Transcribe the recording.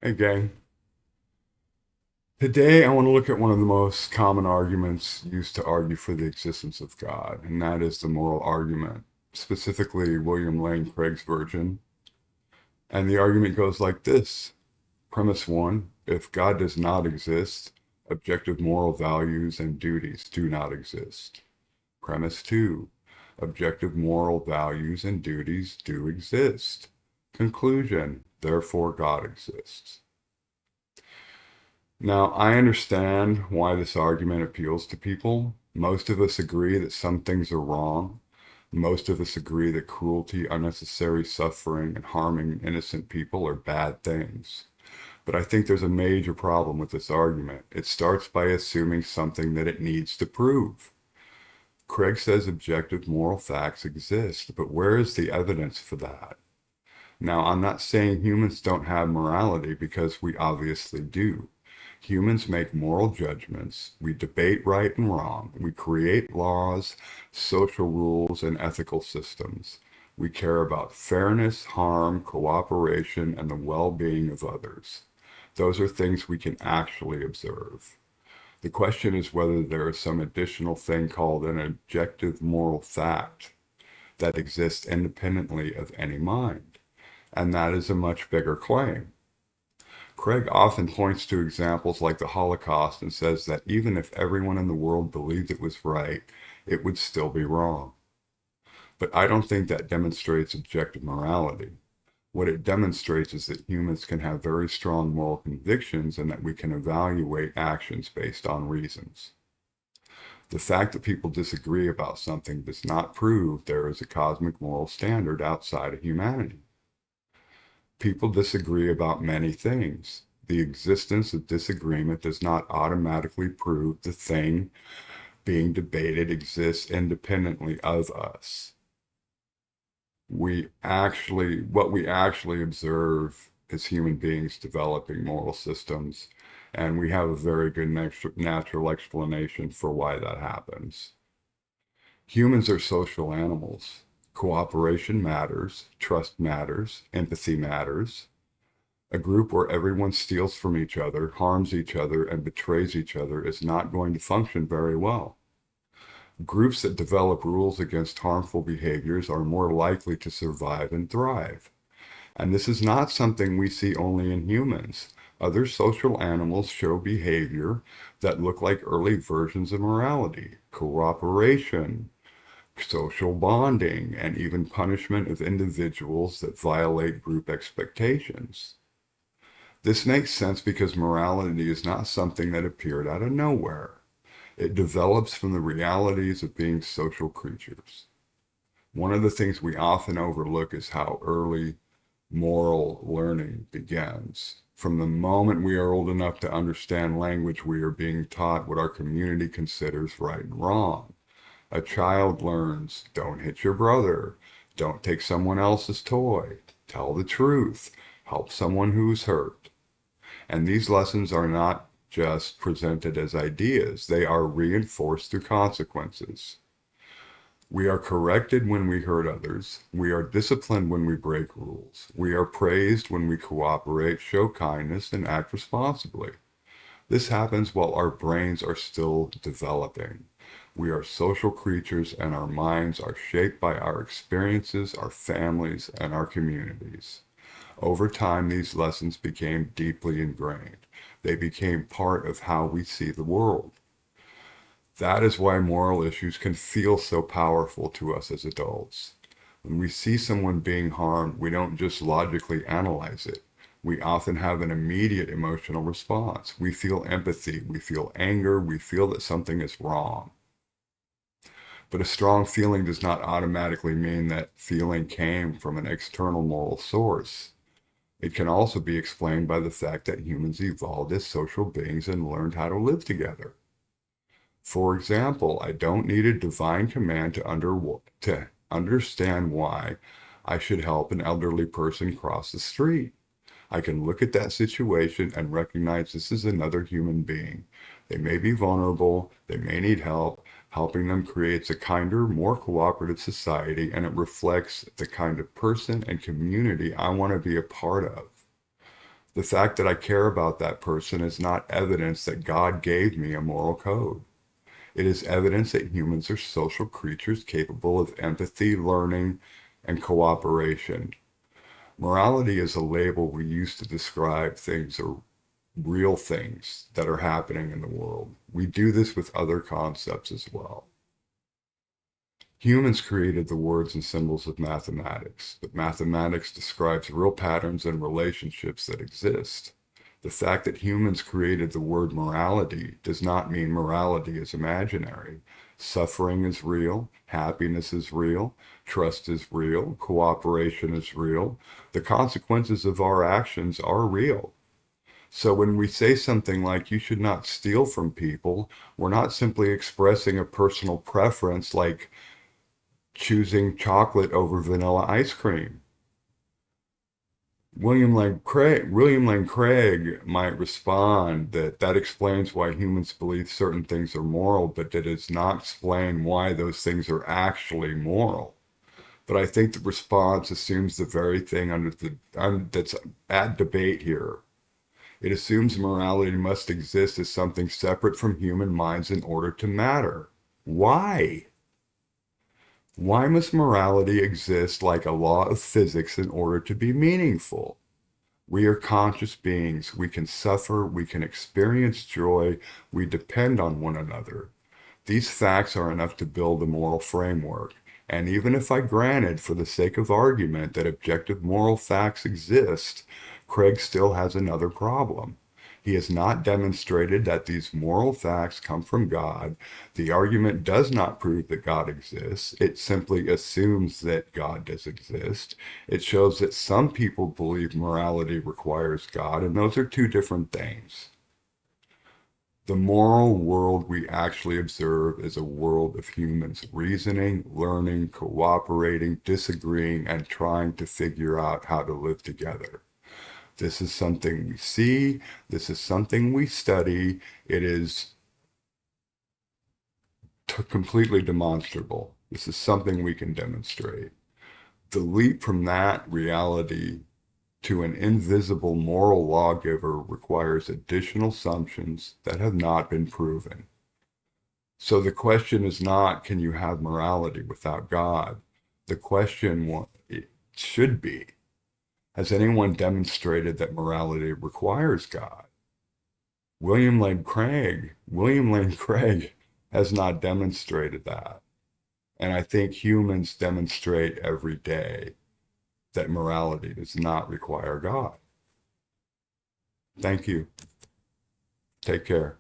Hey, gang. Today, I want to look at one of the most common arguments used to argue for the existence of God, and that is the moral argument, specifically William Lane Craig's version. And the argument goes like this. Premise one, if God does not exist, objective moral values and duties do not exist. Premise two, objective moral values and duties do exist. Conclusion, therefore God exists. Now, I understand why this argument appeals to people. Most of us agree that some things are wrong. Most of us agree that cruelty, unnecessary suffering, and harming innocent people are bad things. But I think there's a major problem with this argument. It starts by assuming something that it needs to prove. Craig says objective moral facts exist, but where is the evidence for that? Now, I'm not saying humans don't have morality because we obviously do. Humans make moral judgments. We debate right and wrong. We create laws, social rules, and ethical systems. We care about fairness, harm, cooperation, and the well-being of others. Those are things we can actually observe. The question is whether there is some additional thing called an objective moral fact that exists independently of any mind. And that is a much bigger claim. Craig often points to examples like the Holocaust and says that even if everyone in the world believed it was right, it would still be wrong. But I don't think that demonstrates objective morality. What it demonstrates is that humans can have very strong moral convictions and that we can evaluate actions based on reasons. The fact that people disagree about something does not prove there is a cosmic moral standard outside of humanity. People disagree about many things. The existence of disagreement does not automatically prove the thing being debated exists independently of us. What we actually observe is human beings developing moral systems, and we have a very good natural explanation for why that happens. Humans are social animals. Cooperation matters, trust matters, empathy matters. A group where everyone steals from each other, harms each other, and betrays each other is not going to function very well. Groups that develop rules against harmful behaviors are more likely to survive and thrive. And this is not something we see only in humans. Other social animals show behavior that look like early versions of morality, cooperation, social bonding, and even punishment of individuals that violate group expectations. This makes sense because morality is not something that appeared out of nowhere. It develops from the realities of being social creatures. One of the things we often overlook is how early moral learning begins. From the moment we are old enough to understand language, we are being taught what our community considers right and wrong. A child learns, don't hit your brother, don't take someone else's toy, tell the truth, help someone who's hurt. And these lessons are not just presented as ideas, they are reinforced through consequences. We are corrected when we hurt others. We are disciplined when we break rules. We are praised when we cooperate, show kindness, and act responsibly. This happens while our brains are still developing. We are social creatures and our minds are shaped by our experiences, our families, and our communities. Over time, these lessons became deeply ingrained. They became part of how we see the world. That is why moral issues can feel so powerful to us as adults. When we see someone being harmed, we don't just logically analyze it. We often have an immediate emotional response. We feel empathy, we feel anger, we feel that something is wrong. But a strong feeling does not automatically mean that feeling came from an external moral source. It can also be explained by the fact that humans evolved as social beings and learned how to live together. For example, I don't need a divine command to understand why I should help an elderly person cross the street. I can look at that situation and recognize this is another human being. They may be vulnerable, they may need help. Helping them creates a kinder, more cooperative society, and it reflects the kind of person and community I want to be a part of. The fact that I care about that person is not evidence that God gave me a moral code. It is evidence that humans are social creatures capable of empathy, learning, and cooperation. Morality is a label we use to describe things or real things that are happening in the world. We do this with other concepts as well. Humans created the words and symbols of mathematics, but mathematics describes real patterns and relationships that exist. The fact that humans created the word morality does not mean morality is imaginary. Suffering is real, happiness is real, trust is real, cooperation is real. The consequences of our actions are real. So when we say something like you should not steal from people, we're not simply expressing a personal preference like choosing chocolate over vanilla ice cream. William Lane Craig might respond that that explains why humans believe certain things are moral, but that does not explain why those things are actually moral. But I think the response assumes the very thing that's at debate here. It assumes morality must exist as something separate from human minds in order to matter. Why? Why must morality exist like a law of physics in order to be meaningful? We are conscious beings. We can suffer. We can experience joy. We depend on one another. These facts are enough to build a moral framework. And even if I granted, for the sake of argument, that objective moral facts exist, Craig still has another problem. He has not demonstrated that these moral facts come from God. The argument does not prove that God exists. It simply assumes that God does exist. It shows that some people believe morality requires God, and those are two different things. The moral world we actually observe is a world of humans reasoning, learning, cooperating, disagreeing, and trying to figure out how to live together. This is something we see. This is something we study. It is completely demonstrable. This is something we can demonstrate. The leap from that reality to an invisible moral lawgiver requires additional assumptions that have not been proven. So the question is not, can you have morality without God? The question it should be, has anyone demonstrated that morality requires God? William Lane Craig has not demonstrated that. And I think humans demonstrate every day that morality does not require God. Thank you. Take care.